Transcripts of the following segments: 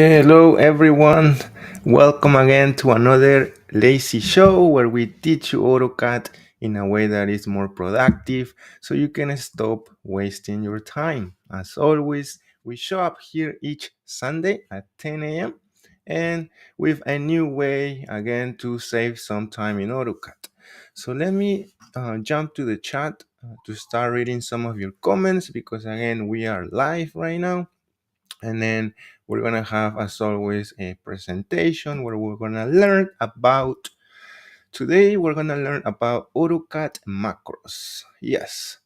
Hello, everyone. Welcome again to another lazy show where we teach you AutoCAD in a way that is more productive so you can stop wasting your time. As always, we show up here each Sunday at 10 a.m. and with a new way again to save some time in AutoCAD. So let me jump to the chat to start reading some of your comments because again, we are live right now. And then we're going to have, as always, a presentation where we're going to learn about, today we're going to learn about AutoCAD macros. Yes.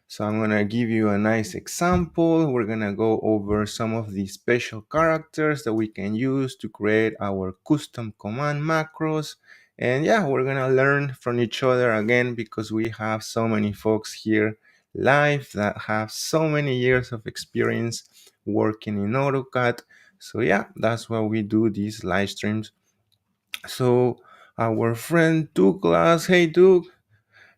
So I'm going to give you a nice example. We're going to go over some of the special characters that we can use to create our custom command macros. And yeah, we're going to learn from each other again because we have so many folks here live that have so many years of experience working in AutoCAD. So yeah, that's why we do these live streams. So our friend Douglas, hey Doug,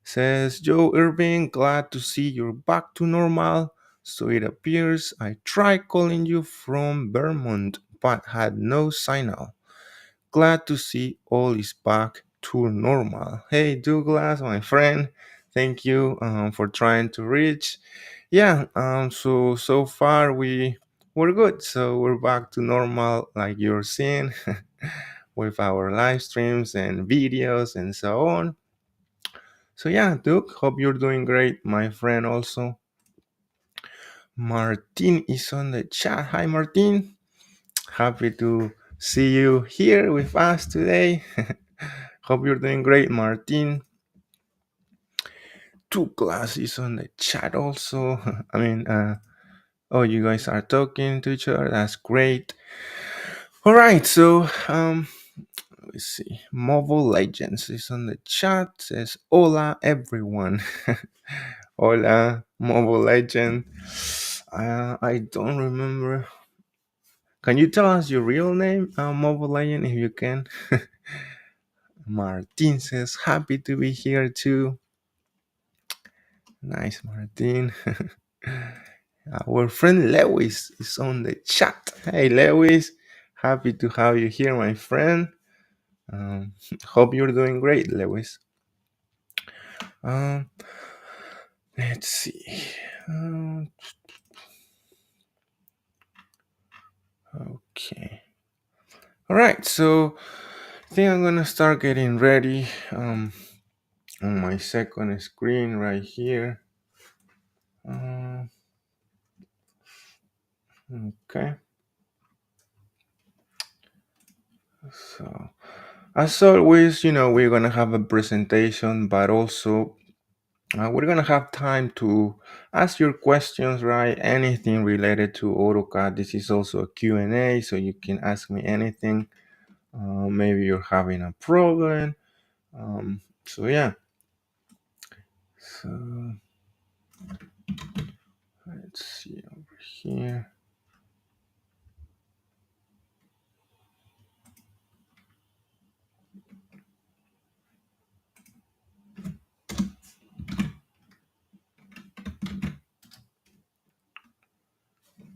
says, Joe Irving, glad to see you're back to normal. So it appears I tried calling you from Vermont, but had no signal. Glad to see all is back to normal. Hey, Douglas, my friend, thank you for trying to reach. Yeah, so far we're good. So we're back to normal, like you're seeing, with our live streams and videos and so on. So yeah, Duke, hope you're doing great, my friend. Also, Martin is on the chat. Hi, Martin. Happy to see you here with us today. Hope you're doing great, Martin. Two classes on the chat also. I mean, oh, you guys are talking to each other. That's great. All right, so let's see. Mobile Legends is on the chat. Says hola everyone. Hola, Mobile Legend. I don't remember. Can you tell us your real name, Mobile Legend, if you can? Martin says, happy to be here too. Nice, Martin. Our friend Lewis is on the chat. Hey, Lewis. Happy to have you here, my friend. Hope you're doing great, Lewis. Um, let's see. Okay. All right, so I think I'm gonna start getting ready on my second screen right here. Okay. So as always, we're gonna have a presentation, but also we're gonna have time to ask your questions, right? Anything related to AutoCAD. This is also a Q&A, so you can ask me anything. Maybe you're having a problem. So yeah. So let's see over here.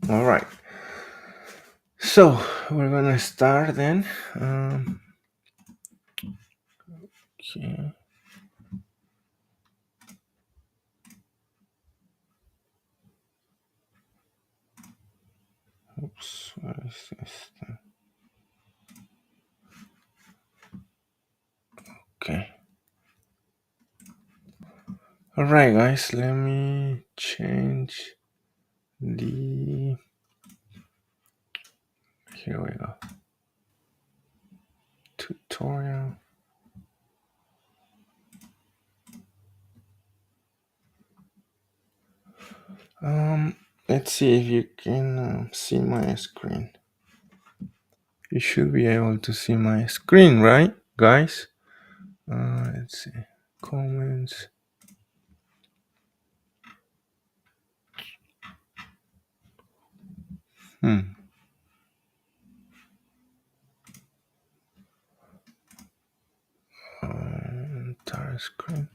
All right. So we're gonna start then. Okay. Oops, what is this thing? Okay. All right, guys, let me change the. Here we go. Tutorial. Let's see if you can see my screen. You should be able to see my screen, right, guys? Let's see. Comments. Entire screen.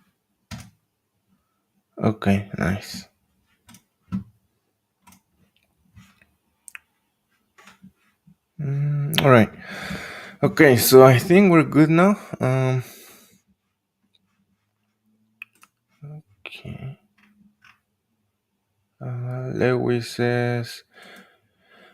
Okay, nice. All right. Okay, so I think we're good now. Okay. Lewis says,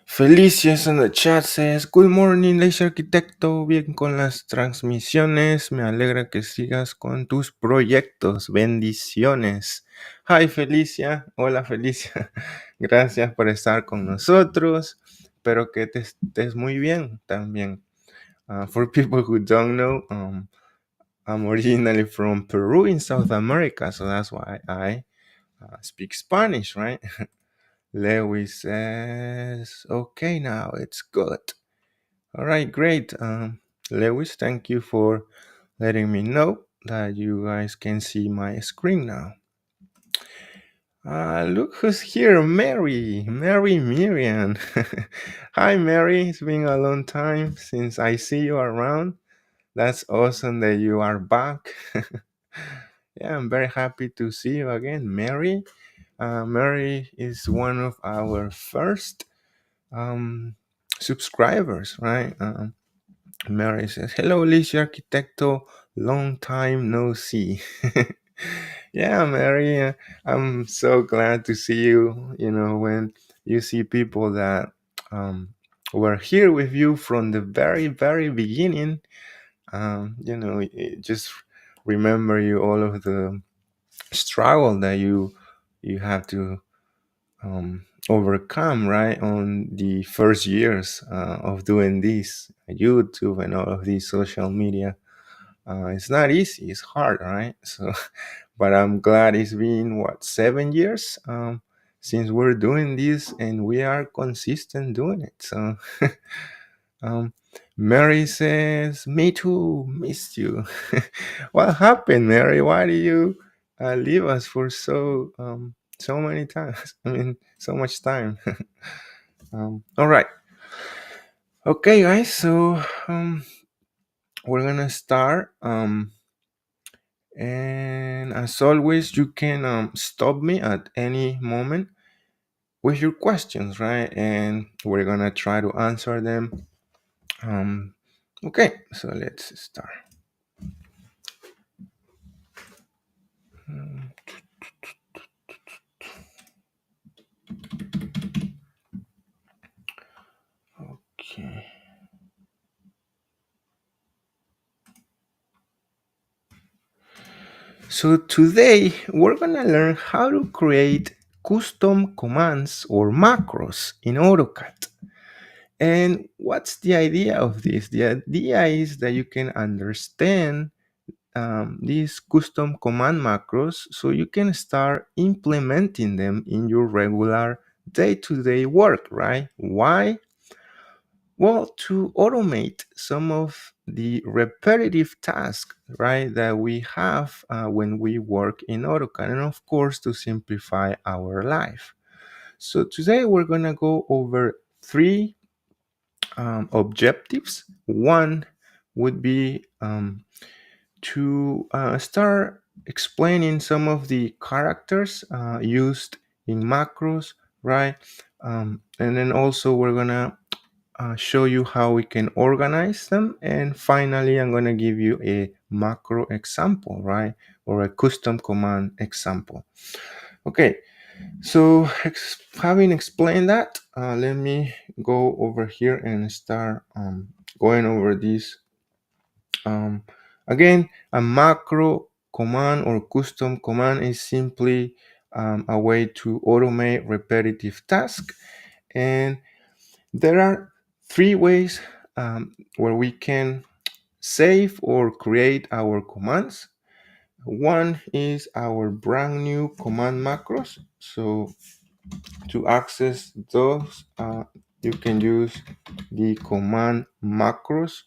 Felicias en the chat says, Good morning, Lazy Arquitecto. Bien con las transmisiones. Me alegra que sigas con tus proyectos. Bendiciones. Hi, Felicia. Hola, Felicia. Gracias por estar con nosotros. Espero que te estés muy bien también. For people who don't know, I'm originally from Peru in South America, so that's why I speak Spanish, right? Lewis says, okay, now it's good. All right, great. Lewis, thank you for letting me know that you guys can see my screen now. Look who's here, Mary Miriam. Hi, Mary. It's been a long time since I see you around. That's awesome that you are back. Yeah, I'm very happy to see you again, Mary. Mary is one of our first um, subscribers, right? Mary says, Hello, Alicia Arquitecto. Long time no see. Yeah, Mary, I'm so glad to see you. You know, when you see people that were here with you from the very, very beginning, just remember you all of the struggle that you have to overcome, right, on the first years of doing this YouTube and all of these social media. It's not easy, it's hard, right? So but I'm glad it's been 7 years since we're doing this, and we are consistent doing it. So um, Mary says, me too, missed you. What happened, Mary? Why do you leave us for so many times? I mean, so much time. All right. Okay, guys. So we're gonna start. And as always, you can stop me at any moment with your questions, right? And we're gonna try to answer them. Okay, so let's start. Okay. So today we're gonna learn how to create custom commands or macros in AutoCAD. And what's the idea of this? The idea is that you can understand these custom command macros so you can start implementing them in your regular day-to-day work, right? Why? Well, to automate some of the repetitive tasks, right, that we have when we work in AutoCAD, and of course to simplify our life. So today we're gonna go over three objectives. One would be to start explaining some of the characters used in macros, right? And then also we're gonna show you how we can organize them. And finally, I'm gonna give you a macro example, right? Or a custom command example. Okay, so having explained that, let me go over here and start going over this. Again, a macro command or custom command is simply a way to automate repetitive tasks. And there are three ways where we can save or create our commands. One is our brand new command macros. So to access those, you can use the command macros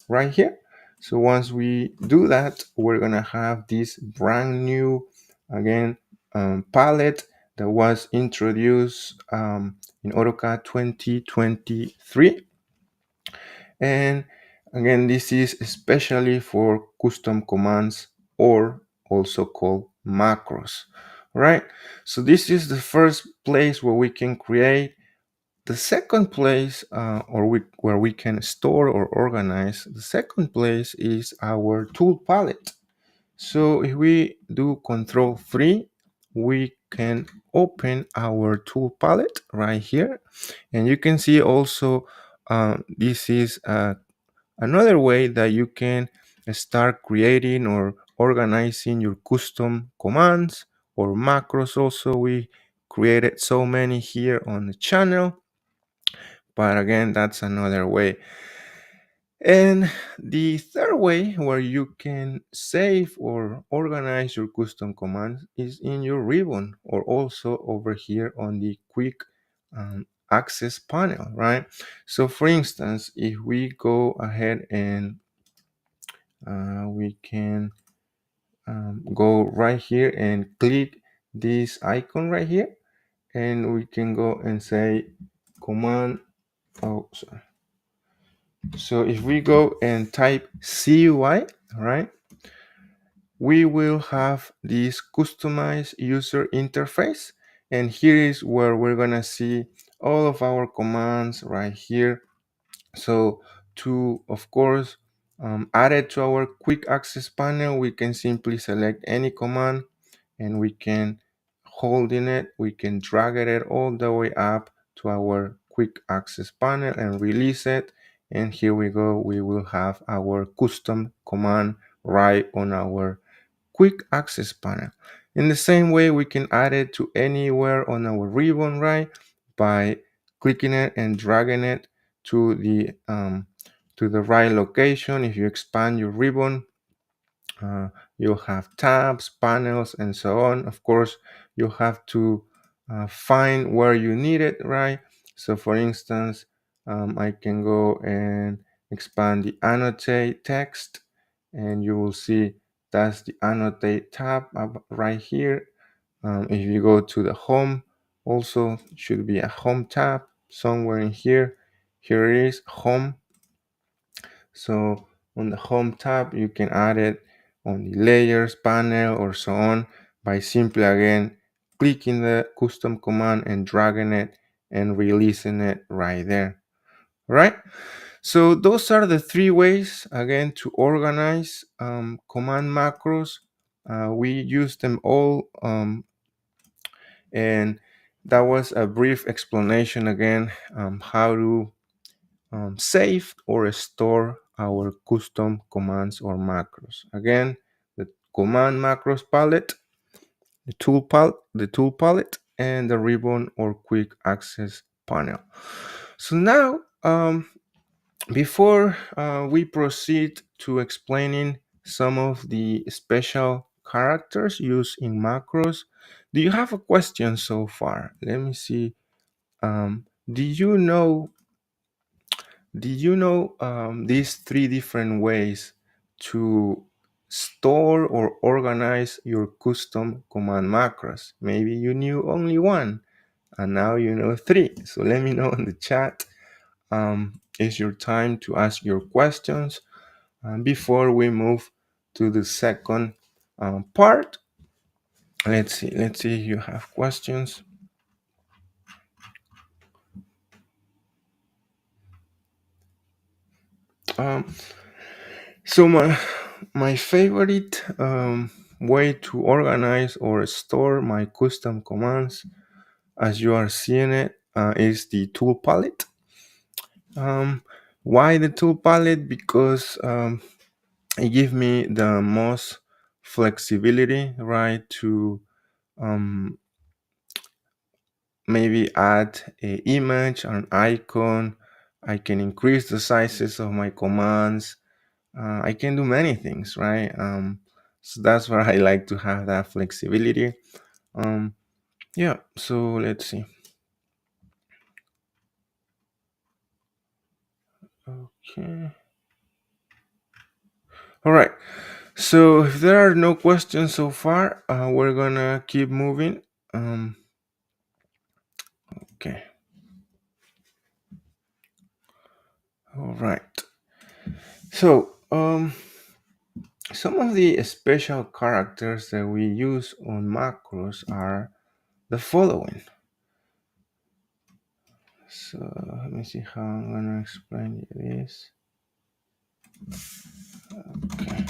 right here. So once we do that, we're gonna have this brand new, again, palette that was introduced in AutoCAD 2023. And again, this is especially for custom commands, or also called macros, right? So this is the first place where we can create the second place, where we can store or organize, the second place is our tool palette. So if we do Control 3, we can open our tool palette right here, and you can see also this is another way that you can start creating or organizing your custom commands or macros. Also, we created so many here on the channel, but again, that's another way. And the third way where you can save or organize your custom commands is in your ribbon, or also over here on the quick access panel, right? So for instance, if we go ahead and we can go right here and click this icon right here, and we can go and say command. Oh, sorry. So if we go and type CUI, right, we will have this customized user interface. And here is where we're gonna see all of our commands right here. So to, of course, add it to our quick access panel, we can simply select any command, and we can hold in it, we can drag it all the way up to our quick access panel and release it. And here we go, we will have our custom command right on our quick access panel. In the same way, we can add it to anywhere on our ribbon, right, by clicking it and dragging it to the right location. If you expand your ribbon, you'll have tabs, panels, and so on. Of course, you have to find where you need it, right? So for instance, I can go and expand the annotate text, and you will see that's the annotate tab right here. If you go to the home, also should be a home tab somewhere in here. Here it is, home. So on the home tab, you can add it on the layers panel or so on by simply again clicking the custom command and dragging it and releasing it right there. All right. So those are the three ways again to organize command macros. We use them all, and that was a brief explanation again how to save or store our custom commands or macros. Again, the command macros palette, the tool palette, and the ribbon or quick access panel. So now, before we proceed to explaining some of the special characters used in macros, do you have a question so far? Let me see. Do you know these three different ways to store or organize your custom command macros? Maybe you knew only one and now you know three. So let me know in the chat. It's your time to ask your questions before we move to the second part. Let's see if you have questions. So my favorite way to organize or store my custom commands, as you are seeing it, is the tool palette. Why the tool palette? Because it gives me the most flexibility, right, to maybe add an image, an icon. I can increase the sizes of my commands. I can do many things, right? So that's why I like to have that flexibility. Yeah, so let's see. Okay. All right. So if there are no questions so far, we're gonna keep moving. Okay. All right. So some of the special characters that we use on macros are the following. So let me see how I'm gonna explain this. Okay.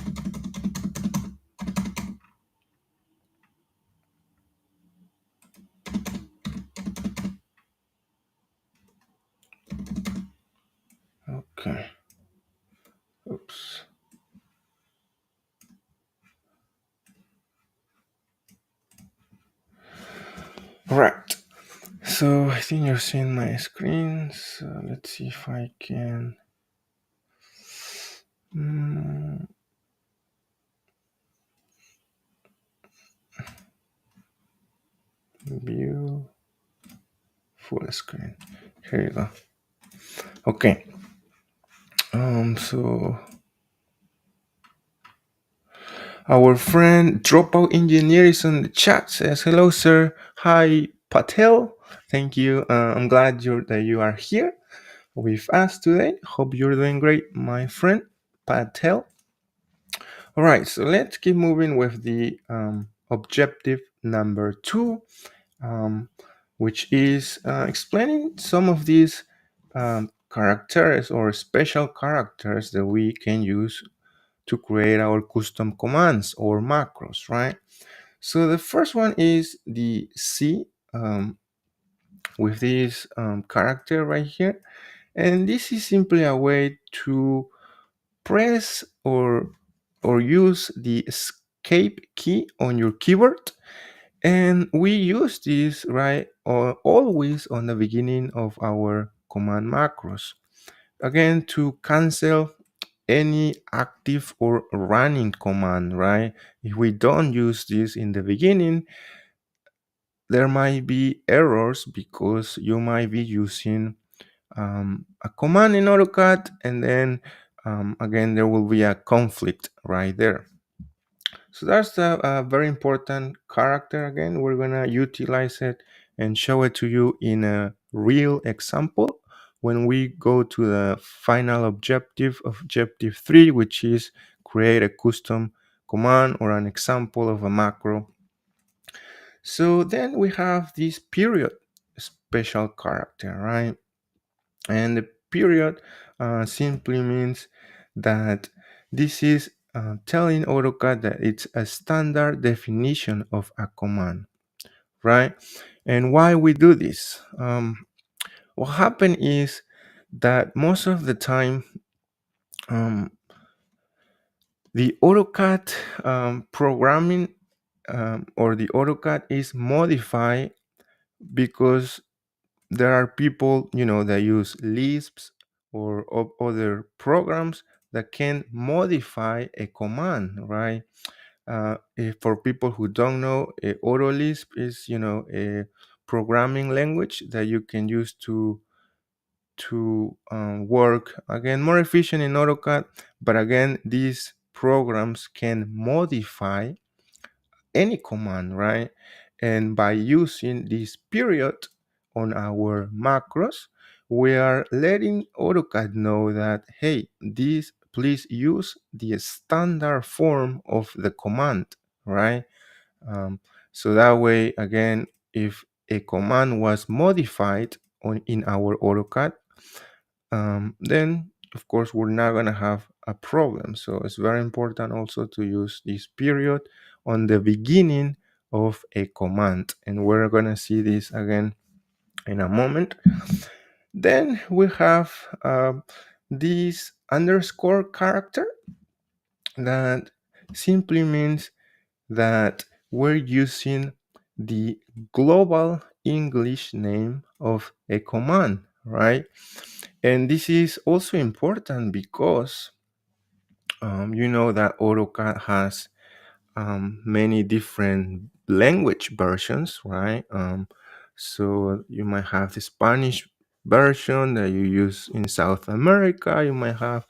Okay. Oops. All right. So I think you're seeing my screen. So let's see if I can view full screen. Here you go. Okay. So our friend Dropout Engineer is on the chat. Says hello, sir. Hi, Patel. Thank you. I'm glad that you are here with us today. Hope you're doing great, my friend Patel. All right, so let's keep moving with the objective number 2, which is explaining some of these characters or special characters that we can use to create our custom commands or macros, right? So the first one is the C with this character right here. And this is simply a way to press or use the escape key on your keyboard, and we use this right always on the beginning of our command macros, again to cancel any active or running command, right? If we don't use this in the beginning, there might be errors because you might be using a command in AutoCAD, and then again there will be a conflict right there. So that's a very important character. Again, we're gonna utilize it and show it to you in a real example when we go to the final objective, objective 3, which is create a custom command or an example of a macro. So then we have this period special character, right? And the period simply means that this is telling AutoCAD that it's a standard definition of a command, right? And why we do this? What happened is that most of the time, the AutoCAD programming or the AutoCAD is modified because there are people, that use Lisps or other programs that can modify a command, right? For people who don't know, AutoLisp is, a programming language that you can use to work again more efficient in AutoCAD. But again, these programs can modify any command, right? And by using this period on our macros, we are letting AutoCAD know that, hey, this please use the standard form of the command, right? So that way, again, if a command was modified in our AutoCAD, then of course we're not going to have a problem. So it's very important also to use this period on the beginning of a command, and we're going to see this again in a moment. Then we have this underscore character that simply means that we're using the global English name of a command, right? And this is also important because you know that AutoCAD has many different language versions, right? So you might have the Spanish version that you use in South America. You might have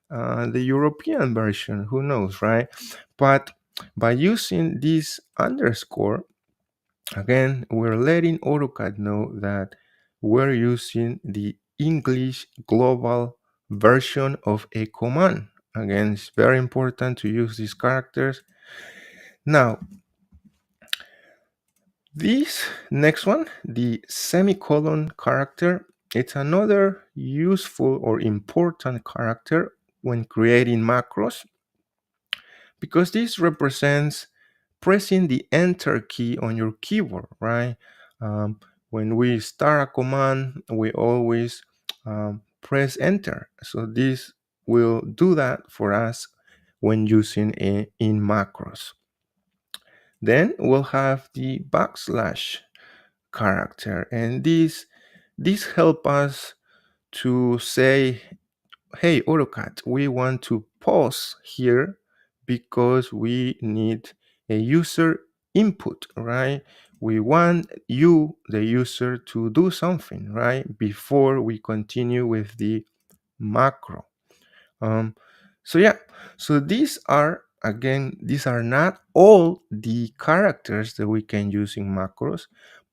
the European version, who knows, right? But by using this underscore, again, we're letting AutoCAD know that we're using the English global version of a command. Again, it's very important to use these characters. Now, this next one, the semicolon character, it's another useful or important character when creating macros, because this represents pressing the enter key on your keyboard, right? Um, when we start a command, we always press enter. So this will do that for us when using it in macros. Then we'll have the backslash character, and this help us to say, hey AutoCAD, we want to pause here because we need a user input, right? We want you, the user, to do something, right, before we continue with the macro. um, so yeah, so these are not all the characters that we can use in macros,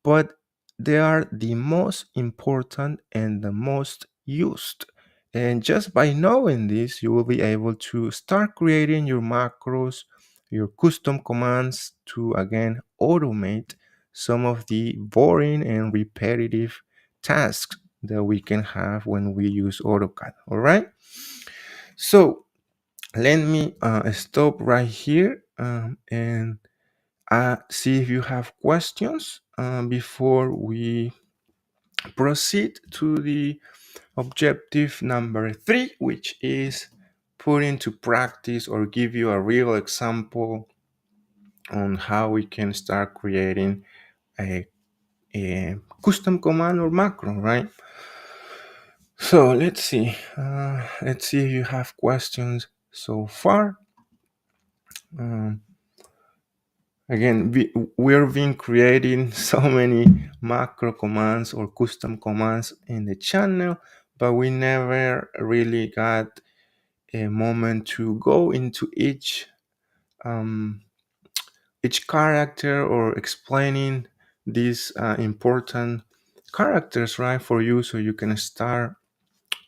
but they are the most important and the most used. And just by knowing this, you will be able to start creating your macros, your custom commands to again automate some of the boring and repetitive tasks that we can have when we use AutoCAD. All right. So let me stop right here, and see if you have questions before we proceed to the objective number 3, which is put into practice or give you a real example on how we can start creating a custom command or macro, right? So let's see. Let's see if you have questions so far. Um, Again, we've been creating so many macro commands or custom commands in the channel, but we never really got a moment to go into um, each character or explaining these important characters, right, for you, so you can start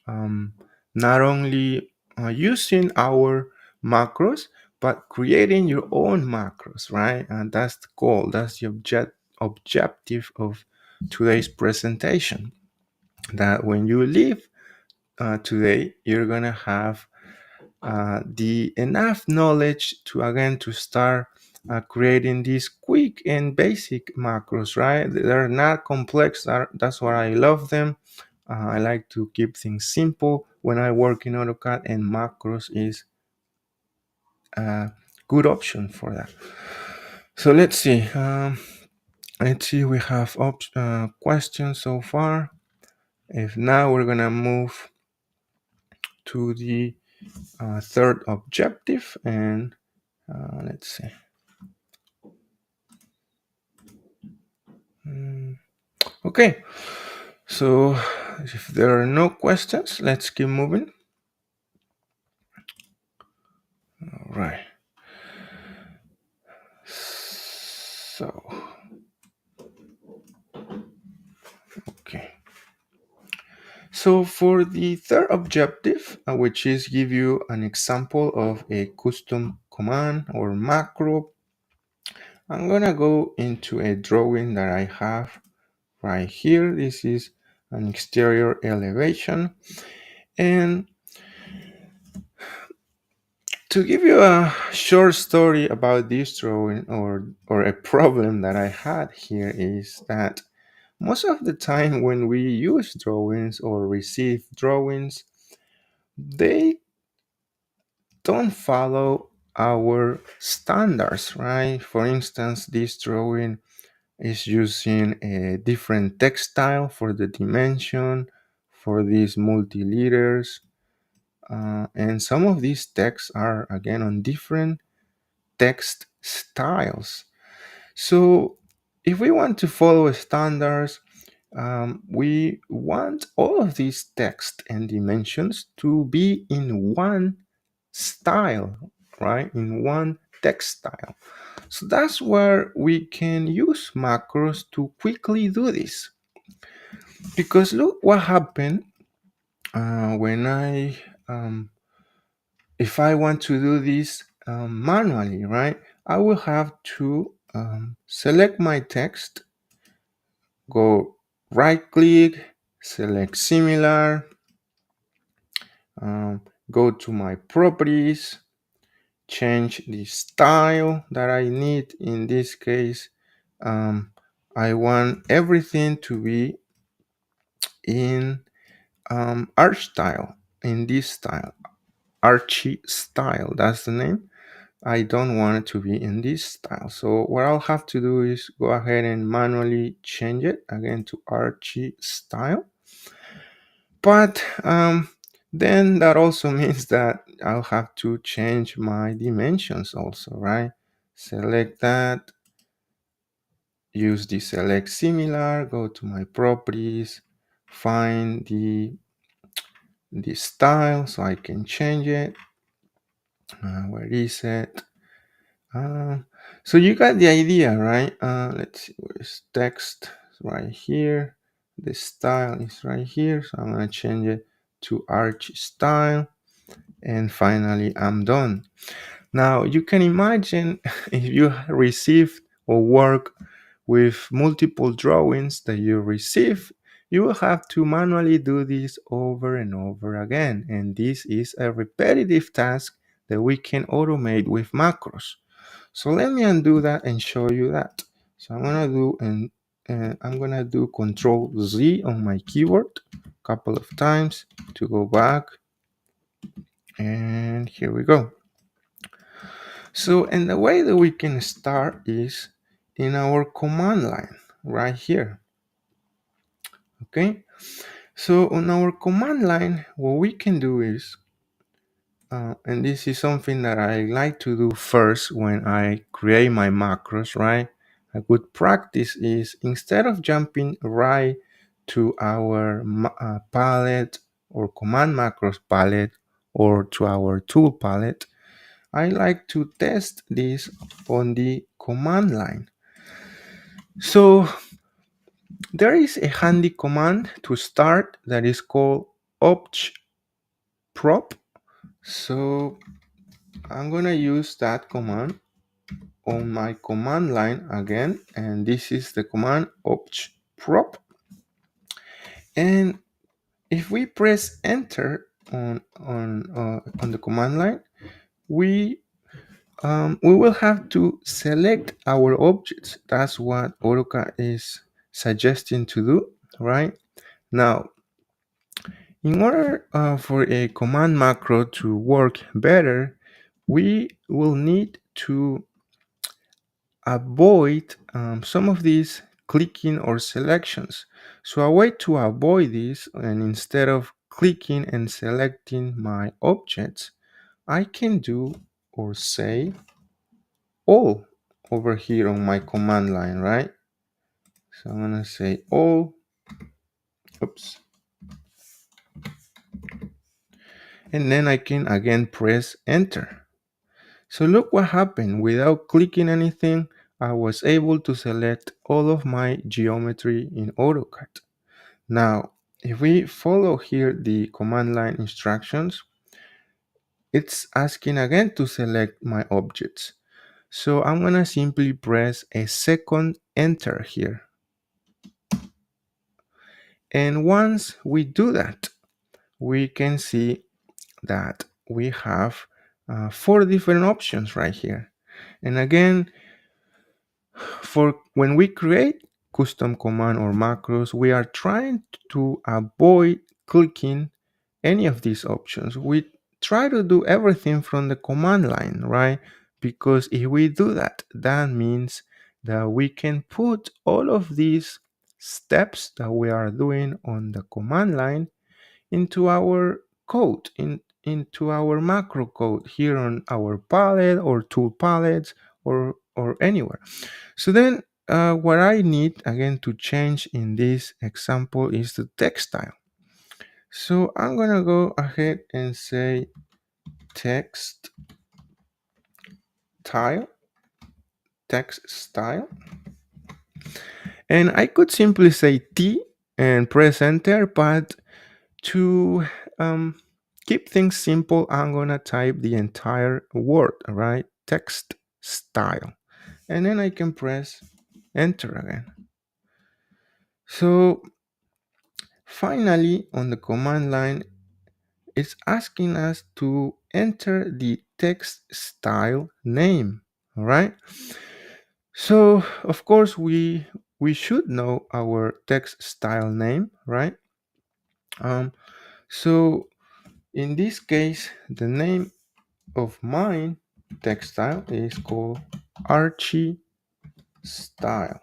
um, not only using our macros, but creating your own macros, right? And that's the goal. That's the objective of today's presentation. That when you leave today, you're gonna have the enough knowledge to again to start creating these quick and basic macros, right? They're not complex. That's why I love them. I like to keep things simple when I work in AutoCAD, and macros is a good option for that. So let's see. We have questions so far. If now we're gonna move to the third objective, and let's see. Okay, so if there are no questions, let's keep moving. All right. So, okay. So for the third objective, which is give you an example of a custom command or macro, I'm gonna go into a drawing that I have right here. This is an exterior elevation, and to give you a short story about this drawing, or a problem that I had here, is that most of the time when we use drawings or receive drawings, they don't follow our standards, right? For instance, this drawing is using a different text style for the dimension, for these multi-letters, and some of these texts are again on different text styles. So if we want to follow standards, we want all of these text and dimensions to be in one style, right? In one text style. So that's where we can use macros to quickly do this. Because look what happened when if I want to do this manually, right? I will have to select my text, go right click, select similar, go to my properties, change the style that I need. In this case, I want everything to be in arch style, in this style, archy style, that's the name. I don't want it to be in this style. So what I'll have to do is go ahead and manually change it again to archy style. But then that also means that I'll have to change my dimensions also, right? Select that, use the select similar, go to my properties, find the style so I can change it. Where is it? So you got the idea, right? Let's see, where's text? It's right here. The style is right here. So I'm gonna change it to arch style. And finally, I'm done. Now you can imagine if you receive or work with multiple drawings that you receive, you will have to manually do this over and over again. And this is a repetitive task that we can automate with macros. So let me undo that and show you that. So I'm gonna do Control Z on my keyboard a couple of times to go back. And here we go. So, and the way that we can start is in our command line right here. Okay. So on our command line, what we can do is, and this is something that I like to do first when I create my macros, right? A good practice is instead of jumping right to our palette or command macros palette or to our tool palette, I like to test this on the command line. So there is a handy command to start that is called obj prop. So I'm gonna use that command on my command line again, and this is the command obj prop. And if we press enter on the command line, we will have to select our objects. That's what AutoCAD is suggesting to do, right? Now, in order for a command macro to work better, we will need to avoid some of these clicking or selections. So a way to avoid this, and instead of clicking and selecting my objects, I can do or say all over here on my command line, right? So I'm gonna say all, oops. And then I can again press enter. So look what happened. Without clicking anything, I was able to select all of my geometry in AutoCAD. Now, if we follow here the command line instructions, it's asking again to select my objects. So I'm gonna simply press a second enter here. And once we do that, we can see that we have 4 different options right here. And again, for when we create custom command or macros, we are trying to avoid clicking any of these options. We try to do everything from the command line, right? Because if we do that, that means that we can put all of these steps that we are doing on the command line into our code, into our macro code here on our palette or tool palettes or anywhere. So then what I need again to change in this example is the text style. So I'm gonna go ahead and say text style. And I could simply say T and press enter, but to keep things simple, I'm gonna type the entire word, right? Text style. And then I can press enter again. So Finally, on the command line, it's asking us to enter the text style name. All right. So of course we should know our text style name, right? Um, so in this case, the name of mine text style is called Archie Style.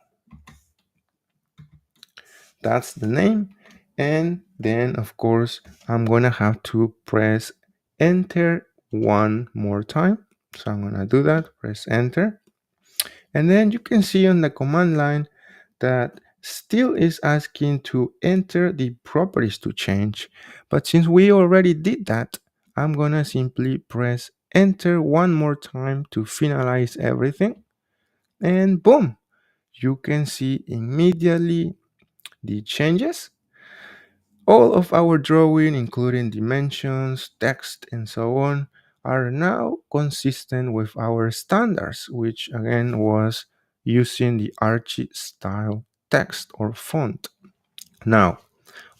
That's the name. And then of course I'm gonna have to press enter one more time. So I'm gonna do that, press enter. And then you can see on the command line that still is asking to enter the properties to change. But since we already did that, I'm gonna simply press enter one more time to finalize everything. And boom, you can see immediately the changes. All of our drawing, including dimensions, text, and so on, are now consistent with our standards, which again was using the Archie style text or font. Now,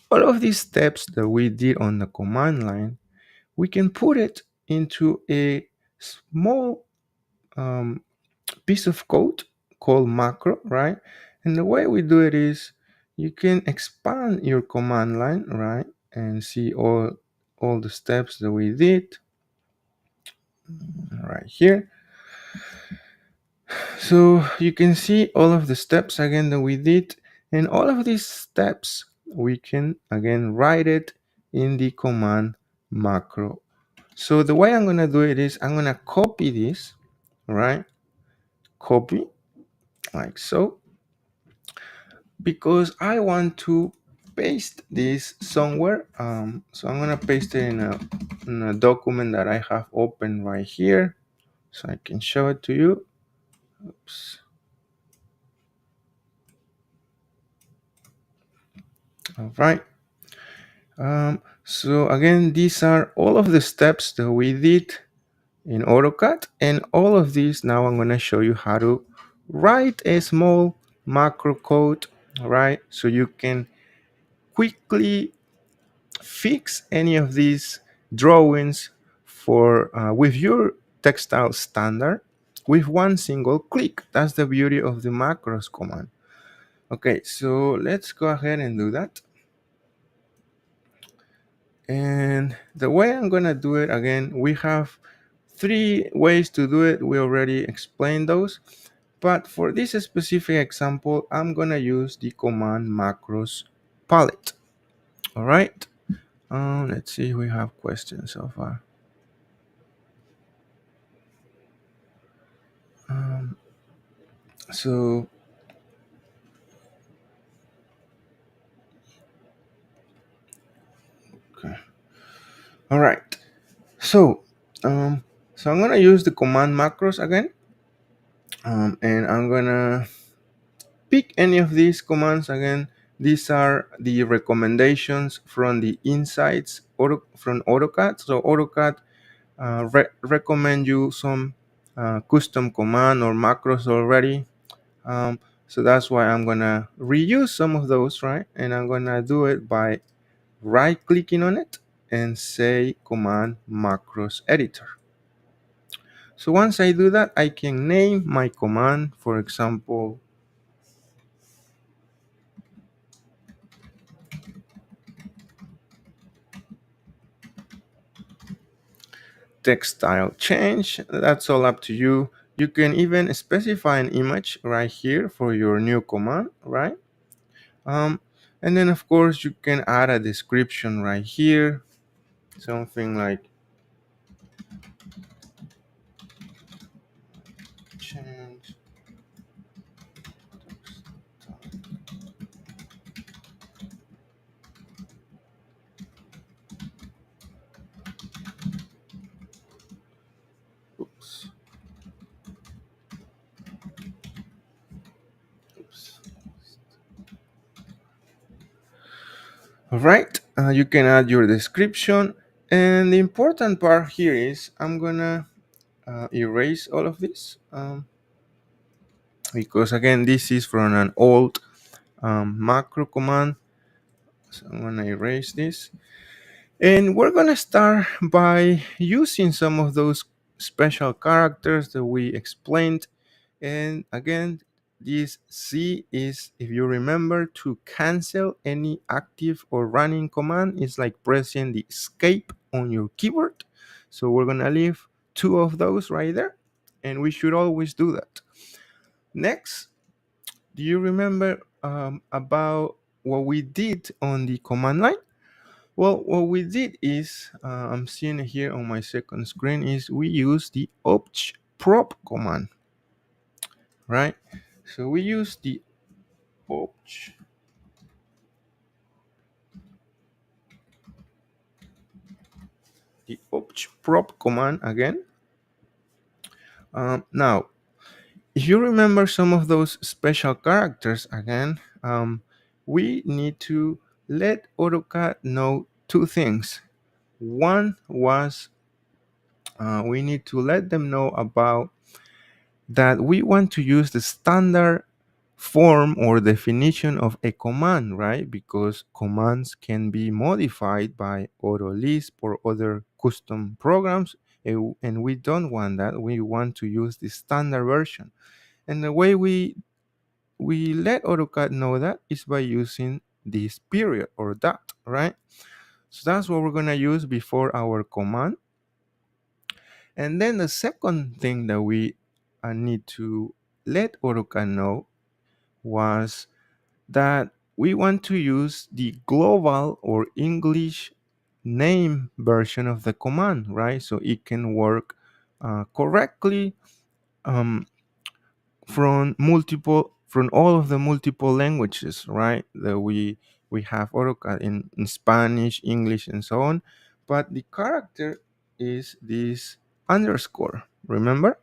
all of these steps that we did on the command line, we can put it into a small piece of code called macro, right? And the way we do it is you can expand your command line, right? And see all the steps that we did right here. So you can see all of the steps again that we did, and all of these steps we can again write it in the command macro. So the way I'm gonna do it is I'm gonna copy this, right? Copy like so, because I want to paste this somewhere. So I'm gonna paste it in a document that I have open right here, so I can show it to you. Oops. All right. So again, these are all of the steps that we did in AutoCAD, and all of these now I'm gonna show you how to write a small macro code, right? So you can quickly fix any of these drawings for with your textile standard with one single click. That's the beauty of the macros command. Okay, so let's go ahead and do that. And the way I'm gonna do it, again, we have three ways to do it. We already explained those, but for this specific example, I'm gonna use the command macros palette. All right. Let's see if we have questions so far. Um, so okay. All right. So so I'm gonna use the command macros again, and I'm gonna pick any of these commands again. These are the recommendations from the insights from AutoCAD. So AutoCAD recommend you some custom command or macros already. So that's why I'm gonna reuse some of those, right? And I'm gonna do it by right clicking on it and say command macros editor. So once I do that, I can name my command, for example, textile change. That's all up to you. You can even specify an image right here for your new command, right? Um, and then of course you can add a description right here, something like change. Oops. Oops. All right, you can add your description. And the important part here is I'm gonna erase all of this because again, this is from an old macro command. So I'm gonna erase this. And we're gonna start by using some of those special characters that we explained. And again, this C is, if you remember, to cancel any active or running command. It's like pressing the escape on your keyboard. So we're gonna leave two of those right there, and we should always do that. Next, do you remember about what we did on the command line? Well, what we did is, I'm seeing it here on my second screen, is we use the obj prop command, right? So we use the obj prop command again. Now, if you remember some of those special characters again, we need to let AutoCAD know two things. One was we need to let them know about that we want to use the standard form or definition of a command, right? Because commands can be modified by AutoLisp or other custom programs, and we don't want that. We want to use the standard version. And the way we let AutoCAD know that is by using this period or dot, right? So that's what we're going to use before our command. And then the second thing that we need to let AutoCAD know was that we want to use the global or English name version of the command, right? So it can work correctly um, from all of the multiple languages, right? That we have AutoCAD in Spanish, English, and so on. But the character is this underscore, remember?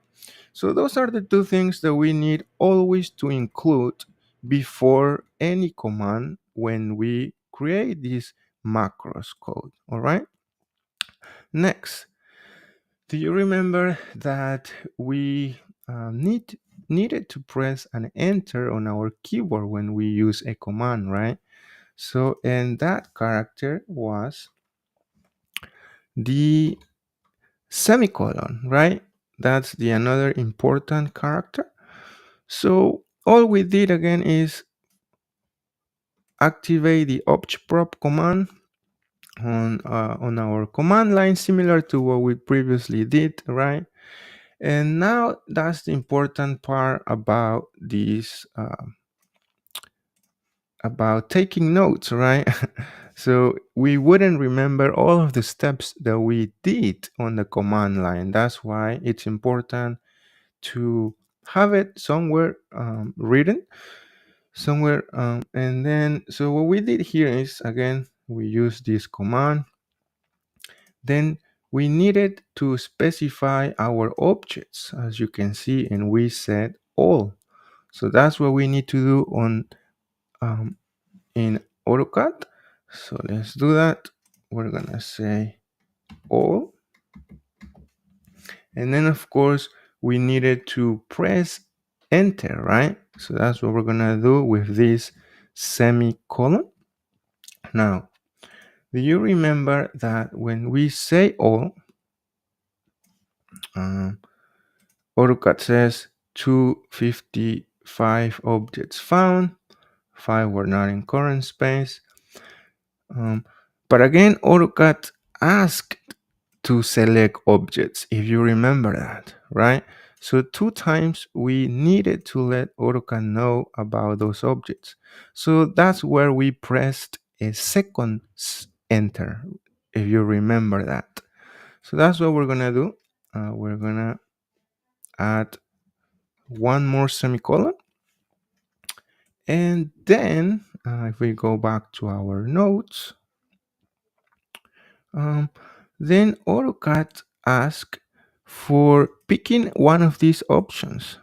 So those are the two things that we need always to include before any command when we create this macros code, all right? Next, do you remember that we needed to press an enter on our keyboard when we use a command, right? So, and that character was the semicolon, right? That's the another important character. So all we did again is activate the obj prop command on our command line, similar to what we previously did, right? And now that's the important part about this, about taking notes, right? So we wouldn't remember all of the steps that we did on the command line. That's why it's important to have it somewhere written somewhere. And then, so what we did here is, again, we use this command. Then we needed to specify our objects, as you can see, and we said all. So that's what we need to do on in AutoCAD. So let's do that. We're gonna say all, and then of course we needed to press enter, right? So that's what we're gonna do with this semicolon. Now, do you remember that when we say all, AutoCAD says 255 objects found, 5 were not in current space. But again, AutoCAD asked to select objects, if you remember that, right? So 2 times we needed to let AutoCAD know about those objects. So that's where we pressed a second enter, if you remember that. So that's what we're gonna do. We're gonna add one more semicolon, and then if we go back to our notes, then AutoCAD asks for picking one of these options,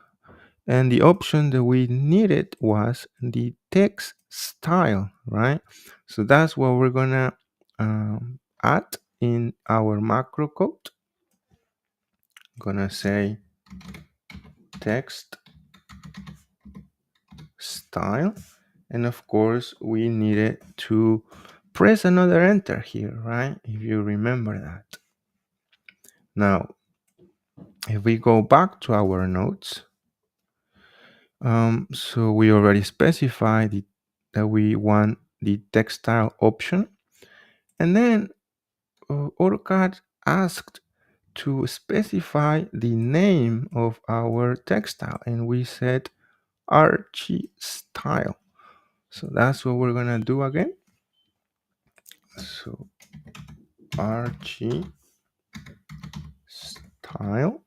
and the option that we needed was the text style, right? So that's what we're gonna add in our macro code. Gonna say text style, and of course we needed to press another enter here, right? If you remember that. Now, if we go back to our notes, so we already specified that we want the textile option. And then AutoCAD asked to specify the name of our textile, and we said Archie style. So that's what we're gonna do again. So Archie style,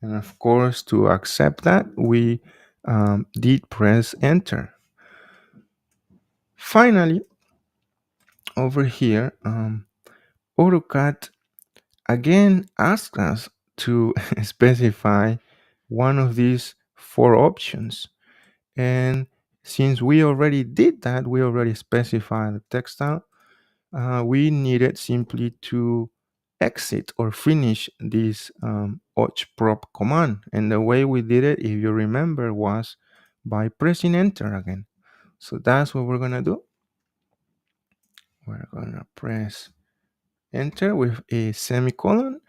and of course, to accept that, we did press enter. Finally, over here, AutoCAD again asks us to specify one of these four options. And since we already did that, we already specified the textile, we needed simply to exit or finish this prop command. And the way we did it, if you remember, was by pressing enter again. So that's what we're going to do. We're going to press enter with a semicolon.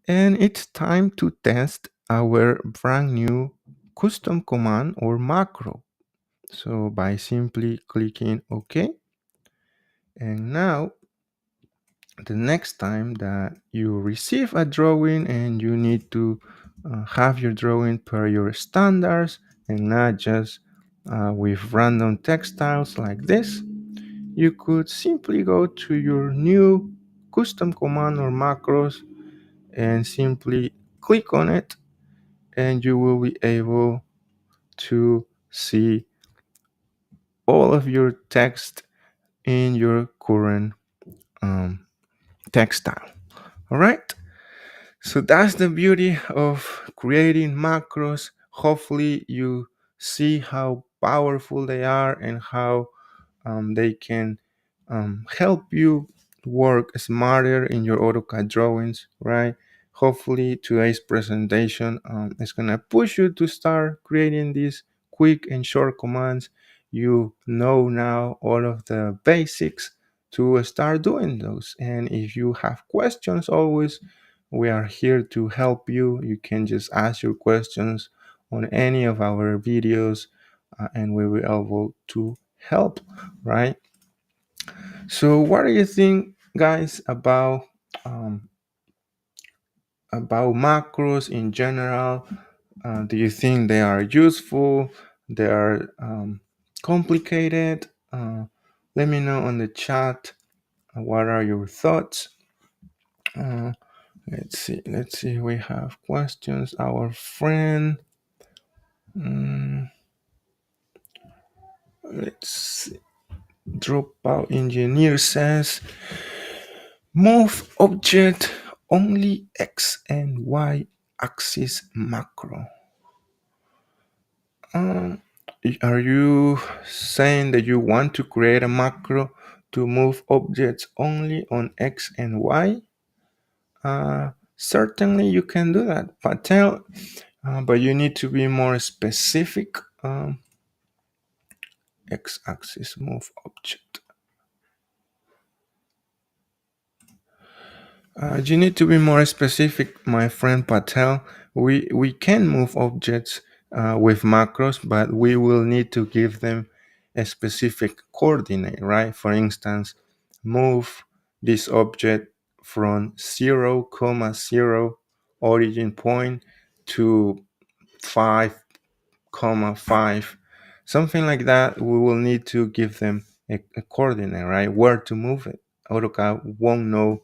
And it's time to test our brand new custom command or macro. So by simply clicking OK. And now, the next time that you receive a drawing and you need to have your drawing per your standards and not just with random textiles like this, you could simply go to your new custom command or macros and simply click on it, and you will be able to see all of your text in your current textile. All right. So that's the beauty of creating macros. Hopefully, you see how powerful they are and how they can help you work smarter in your AutoCAD drawings, right? Hopefully, today's presentation is going to push you to start creating these quick and short commands. You know now all of the basics to start doing those. And if you have questions, always we are here to help you. You can just ask your questions on any of our videos, and we will be able to help, right? So, what do you think, guys, about macros in general? Do you think they are useful? They are complicated? Let me know on the chat. What are your thoughts? Let's see. Let's see. We have questions. Our friend. Let's see. Dropout engineer says move object only X and Y axis macro. Are you saying that you want to create a macro to move objects only on X and Y? Certainly you can do that, Patel, but you need to be more specific. X-axis move object. You need to be more specific, my friend Patel. We can move objects with macros, but we will need to give them a specific coordinate, right? For instance, move this object from 0,0 origin point to 5,5, something like that. We will need to give them a coordinate, right? Where to move it. AutoCAD won't know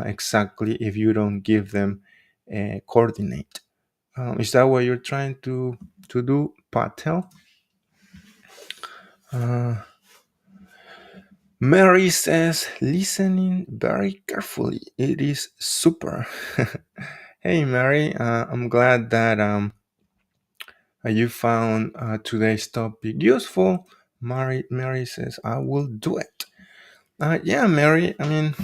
exactly if you don't give them a coordinate. Is that what you're trying to do, Patel? Mary says, listening very carefully. It is super. Hey, Mary, I'm glad that you found today's topic useful. Mary says, I will do it. Yeah, Mary, I mean,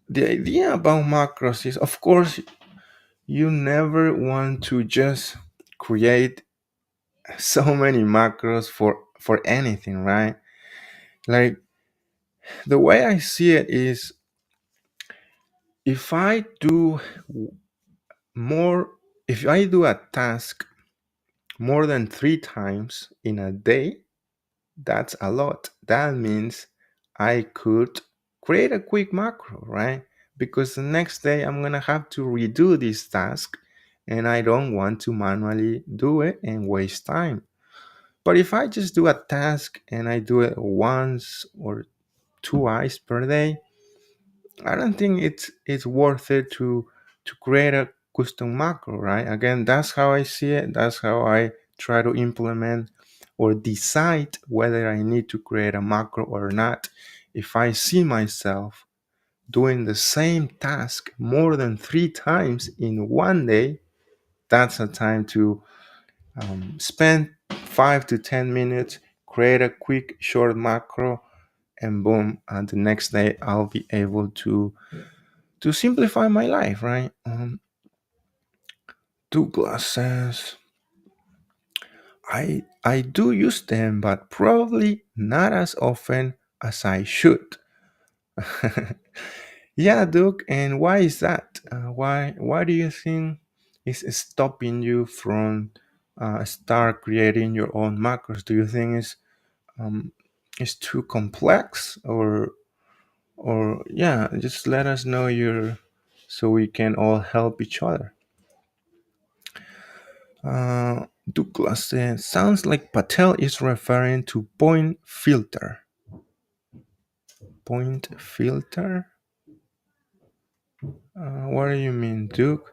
the idea about macros is, of course, you never want to just create so many macros for anything, right? Like, The way I see it is, if I do more, if I do a task more than 3 times in a day, that's a lot. That means I could create a quick macro, right? Because the next day I'm gonna have to redo this task, and I don't want to manually do it and waste time. But if I just do a task and I do it once or twice per day, I don't think it's worth it to create a custom macro, right? Again, that's how I see it. That's how I try to implement or decide whether I need to create a macro or not. If I see myself doing the same task more than 3 times in one day, that's a time to spend 5 to 10 minutes, create a quick short macro, and boom, and the next day I'll be able to simplify my life, right? Douglas says, I do use them, but probably not as often as I should. Yeah, Doug, and why is that? Why do you think is stopping you from start creating your own macros? Do you think um, it's too complex, or yeah, just let us know your so we can all help each other. Douglas said, sounds like Patel is referring to point filter. Point filter? What do you mean, Duke?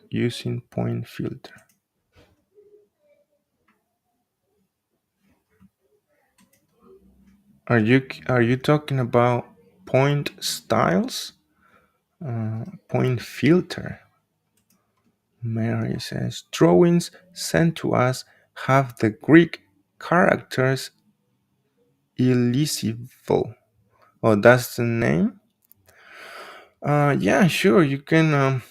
Using point filter. Are you talking about point styles? Point filter. Mary says drawings sent to us have the Greek characters illegible. Oh, that's the name. Yeah, sure. You can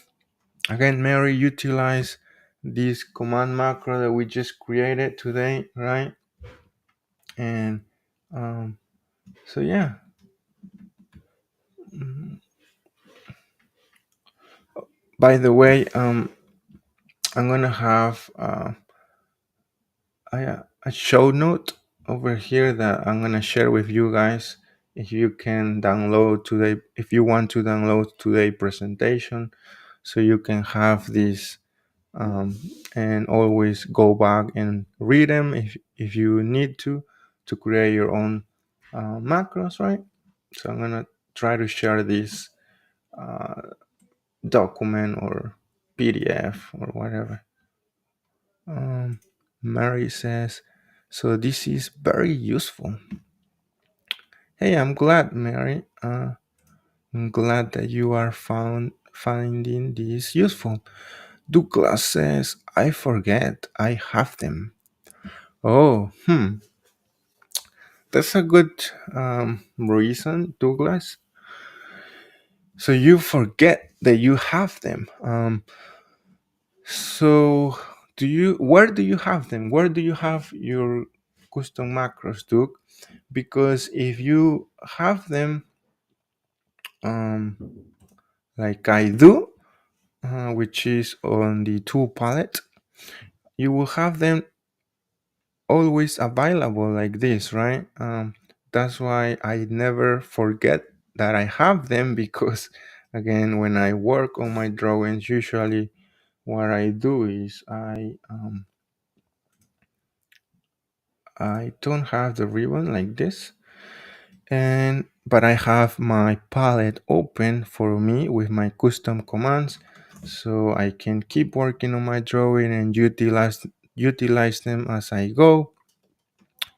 again, Mary, utilize this command macro that we just created today, right? And um, so yeah. By the way, I'm gonna have a show note over here that I'm gonna share with you guys. If you can download today, if you want to download today presentation, so you can have this and always go back and read them if you need to create your own macros, right? So I'm gonna try to share this uh, document or PDF or whatever. Mary says, so this is very useful. Hey, I'm glad, Mary. I'm glad that you are finding this useful. Douglas says, I forget I have them. Oh, that's a good reason, Douglas. So you forget that you have them. So where do you have them? Where do you have your custom macros, Doug? Because if you have them um, like I do, which is on the tool palette, you will have them always available like this, right? That's why I never forget that I have them because, again, when I work on my drawings, usually what I do is I don't have the ribbon like this, and but I have my palette open for me with my custom commands, so I can keep working on my drawing and utilize them as I go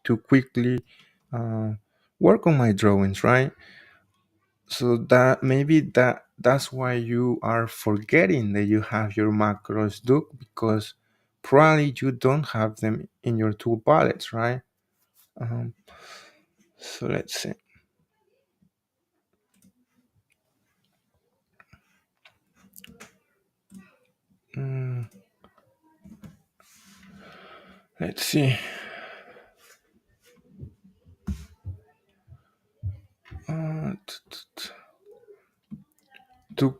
to quickly uh, work on my drawings, right? So that maybe that's why you are forgetting that you have your macros, Duke, because probably you don't have them in your tool palettes, right? um, so let's see. Mm, let's see. To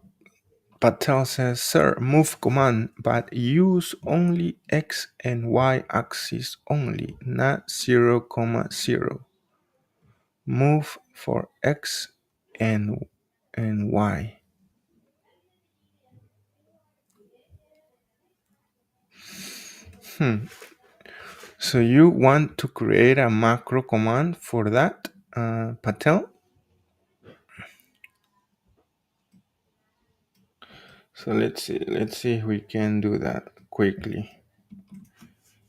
Patel says, sir, move command, but use only X and Y axis only, not 0, 0. Move for X and Y. So you want to create a macro command for that, Patel? So let's see if we can do that quickly.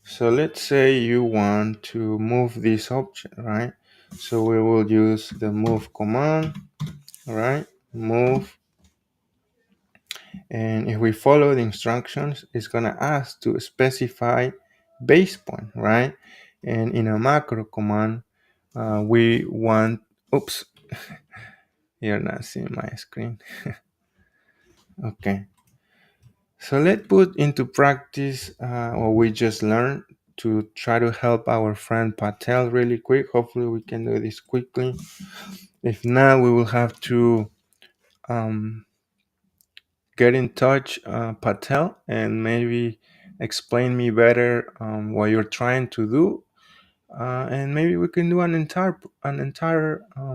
So let's say you want to move this object, right? So we will use the move command, right? Move, and if we follow the instructions, it's gonna ask to specify base point, right? And in a macro command, we want, oops, you're not seeing my screen. Okay. So let's put into practice what we just learned to try to help our friend Patel really quick. Hopefully we can do this quickly. If not, we will have to um, get in touch, Patel, and maybe explain me better what you're trying to do. And maybe we can do an entire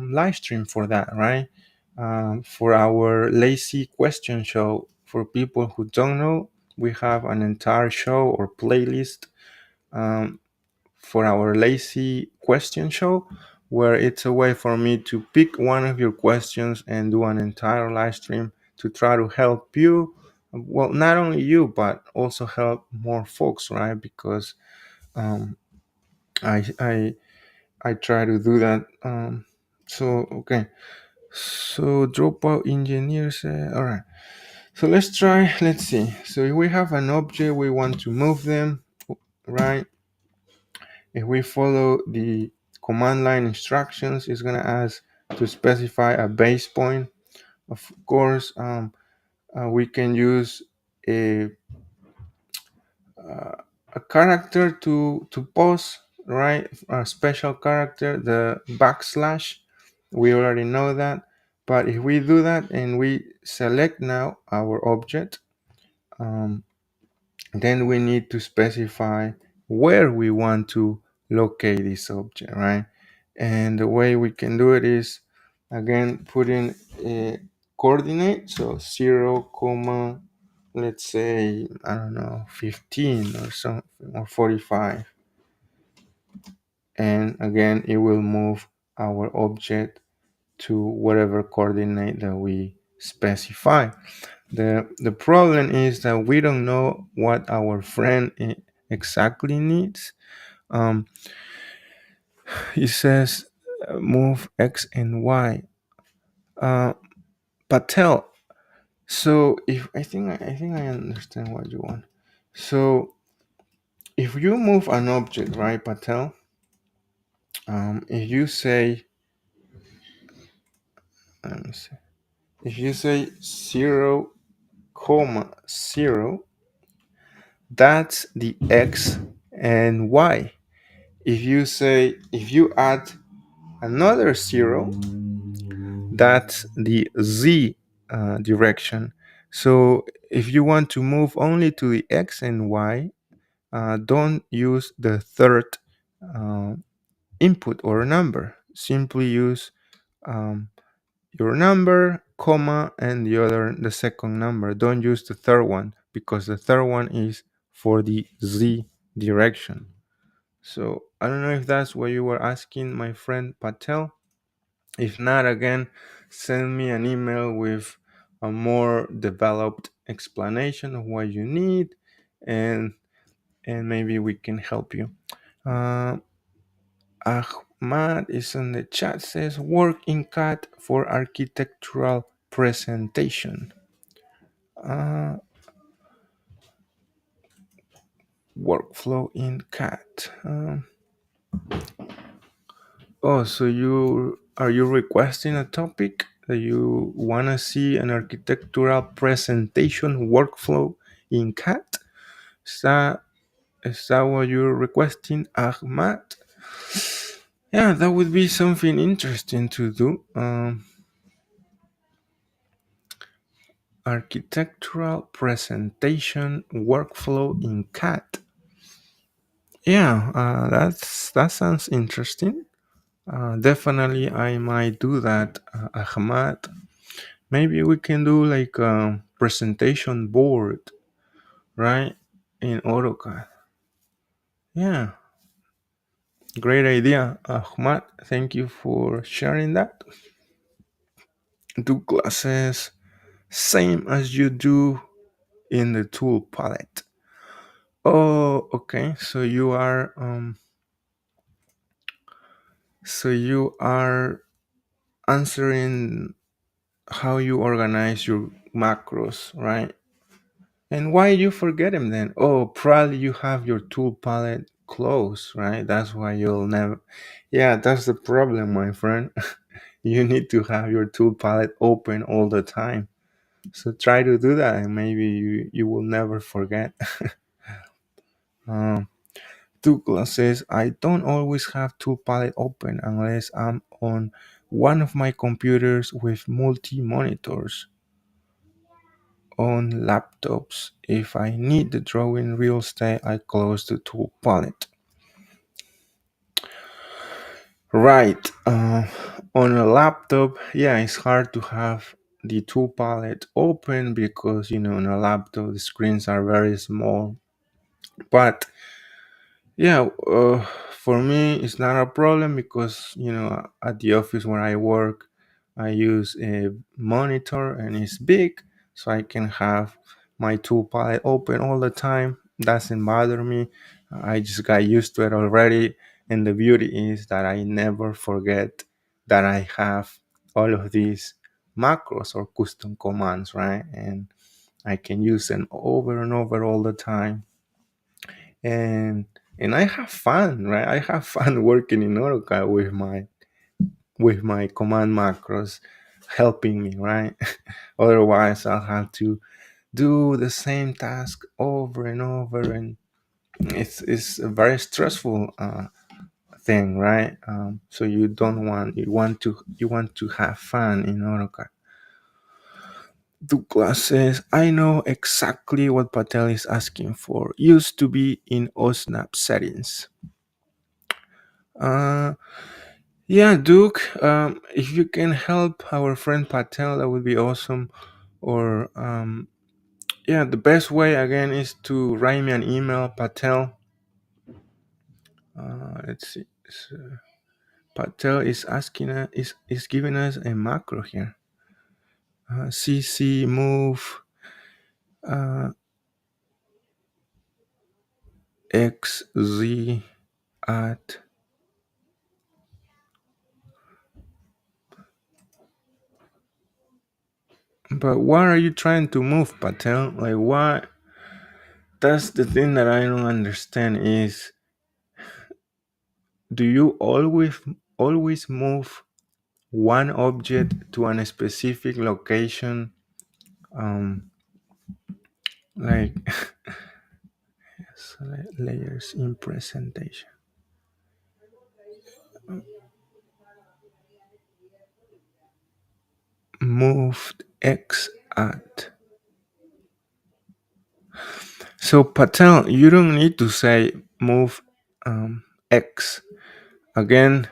live stream for that, right? For our lazy question show. For people who don't know, we have an entire show or playlist um, for our lazy question show, where it's a way for me to pick one of your questions and do an entire live stream to try to help you. Well, not only you, but also help more folks, right? Because um, I try to do that. So okay. So dropout engineers. All right. So let's try. Let's see. So if we have an object, we want to move them, right? If we follow the command line instructions, it's gonna ask to specify a base point. Of course, we can use a a character to pause, right? A special character, the backslash. We already know that. But if we do that and we select now our object, um, then we need to specify where we want to locate this object, right? And the way we can do it is, again, put in a coordinate, so 0 comma, let's say, I don't know, 15 or something, or 45. And again, it will move our object to whatever coordinate that we specify. The problem is that we don't know what our friend exactly needs. Um, he says move X and Y. Uh, Patel. So if I think I understand what you want. So if you move an object, right, Patel? If you say, let me see. If you say 0, comma 0, that's the X and Y. If you add another 0, that's the Z direction. So if you want to move only to the X and Y, don't use the third uh, input or number. Simply use um, your number, comma, and the second number. Don't use the third one, because the third one is for the Z direction. So I don't know if that's what you were asking, my friend Patel. If not, again, send me an email with a more developed explanation of what you need, and maybe we can help you. Uh, Ahmad is in the chat, says work in CAD for architectural presentation. Workflow in CAD. Oh, so you requesting a topic that you want to see an architectural presentation workflow in CAD? Is that what you're requesting, Ahmad? Yeah, that would be something interesting to do. Architectural presentation workflow in CAD. Yeah, that sounds interesting. Definitely, I might do that, Ahmad. Maybe we can do like a presentation board, right? In AutoCAD. Yeah, great idea, Ahmad. Thank you for sharing that. Do classes same as you do in the tool palette. Oh, okay. So you are answering how you organize your macros, right? And why you forget them then? Oh, probably you have your tool palette closed, right? That's why you'll never. Yeah, that's the problem, my friend. You need to have your tool palette open all the time. So try to do that, and maybe you will never forget. um, Douglas says, I don't always have tool palette open unless I'm on one of my computers with multi monitors on laptops. If I need the drawing real estate, I close the tool palette. Right. On a laptop, yeah, it's hard to have the tool palette open because, on a laptop, the screens are very small. But yeah, for me, it's not a problem because, at the office where I work, I use a monitor and it's big, so I can have my tool palette open all the time. Doesn't bother me. I just got used to it already. And the beauty is that I never forget that I have all of these macros or custom commands, right? And I can use them over and over all the time, and I have fun, right? I have fun working in AutoCAD with my command macros helping me, right? Otherwise, I'll have to do the same task over and over, and it's a very stressful thing, right? So you want to have fun in AutoCAD. Douglas says, I know exactly what Patel is asking for. Used to be in OSNAP settings. Uh, yeah, Duke, if you can help our friend Patel, that would be awesome. Or, yeah, the best way again is to write me an email, Patel. Let's see. So, Patel is asking us, is giving us a macro here. CC move uh, XZ at. But what are you trying to move, Patel? Like, what? That's the thing that I don't understand is, do you always move one object to a specific location, um, like select layers in presentation, moved X at. So Patel, you don't need to say move X again.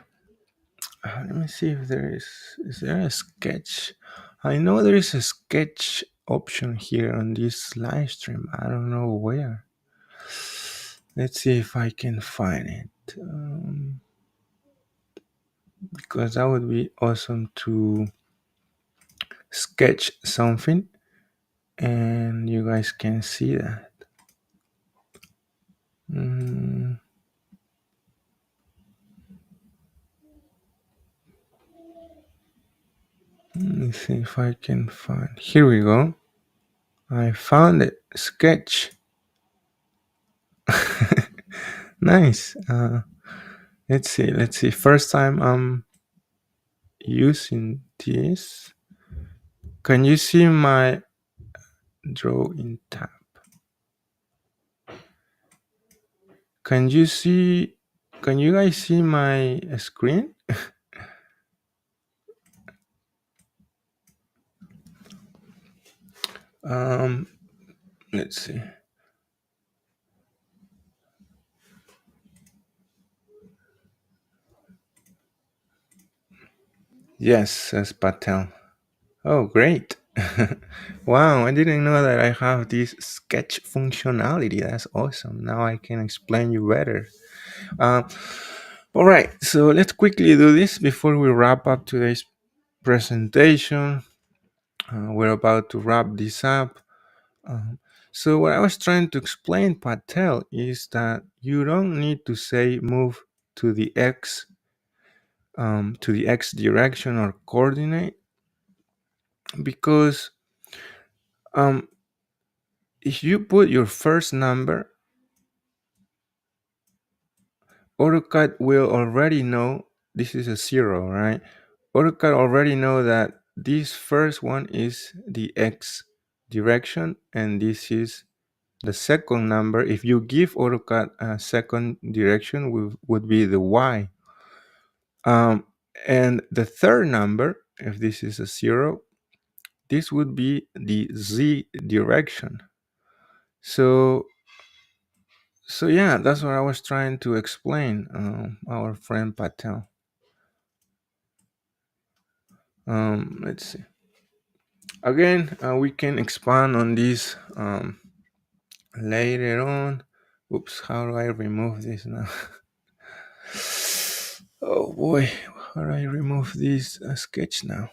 Let me see if is there a sketch. I know there is a sketch option here on this live stream. I don't know where. Let's see if I can find it. Because that would be awesome to sketch something and you guys can see that. Mm, let me see if I can find. Here we go. I found it. Sketch. Nice. Let's see. Let's see. First time I'm using this. Can you see my drawing tab? Can you see can you guys see my screen? Um, let's see. Yes, says Patel. Oh, great. Wow, I didn't know that I have this sketch functionality. That's awesome. Now I can explain you better. Um, all right, so let's quickly do this before we wrap up today's presentation. We're about to wrap this up. Um, so what I was trying to explain, Patel, is that you don't need to say move to the x direction or coordinate, because um, if you put your first number, AutoCAD will already know this is a 0, right? AutoCAD already know that this first one is the x direction and this is the second number. If you give AutoCAD a second direction, would be the y. And the third number, if this is a 0, this would be the z direction. So yeah, that's what I was trying to explain, our friend Patel. Let's see. Again, we can expand on this later on. Oops, how do I remove this now? Oh boy, how do I remove this sketch now?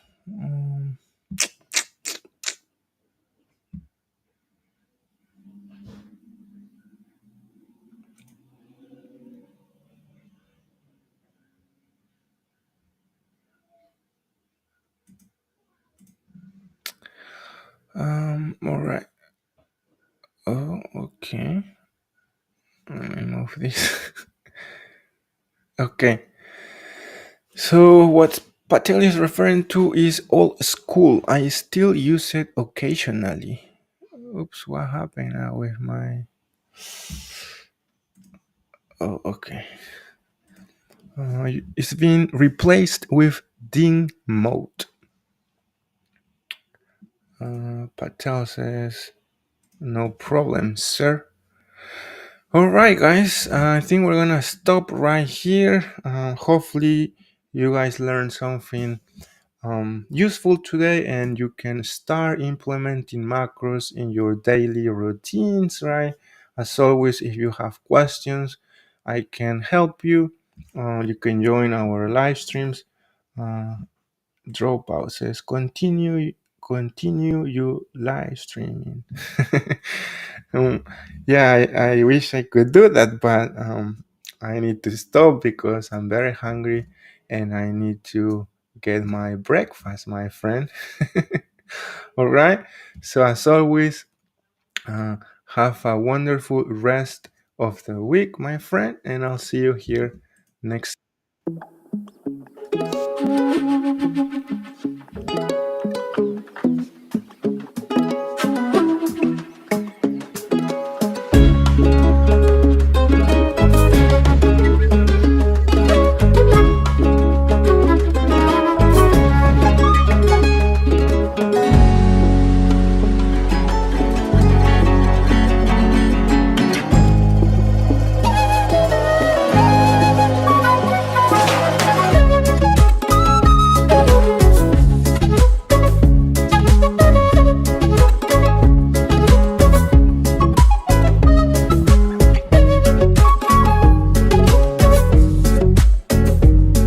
Um, all right. Oh, okay. Let me move this. Okay. So what Patel is referring to is old school. I still use it occasionally. Oops, what happened now with my... Oh, okay. It's been replaced with Ding mode. Patel says, no problem, sir. All right, guys. I think we're gonna stop right here. Hopefully, you guys learned something useful today, and you can start implementing macros in your daily routines. Right. As always, if you have questions, I can help you. You can join our live streams. Dropout says continue you live streaming. um, yeah, I wish I could do that, but I need to stop because I'm very hungry and I need to get my breakfast, my friend. All right, so as always, uh, have a wonderful rest of the week, my friend, and I'll see you here next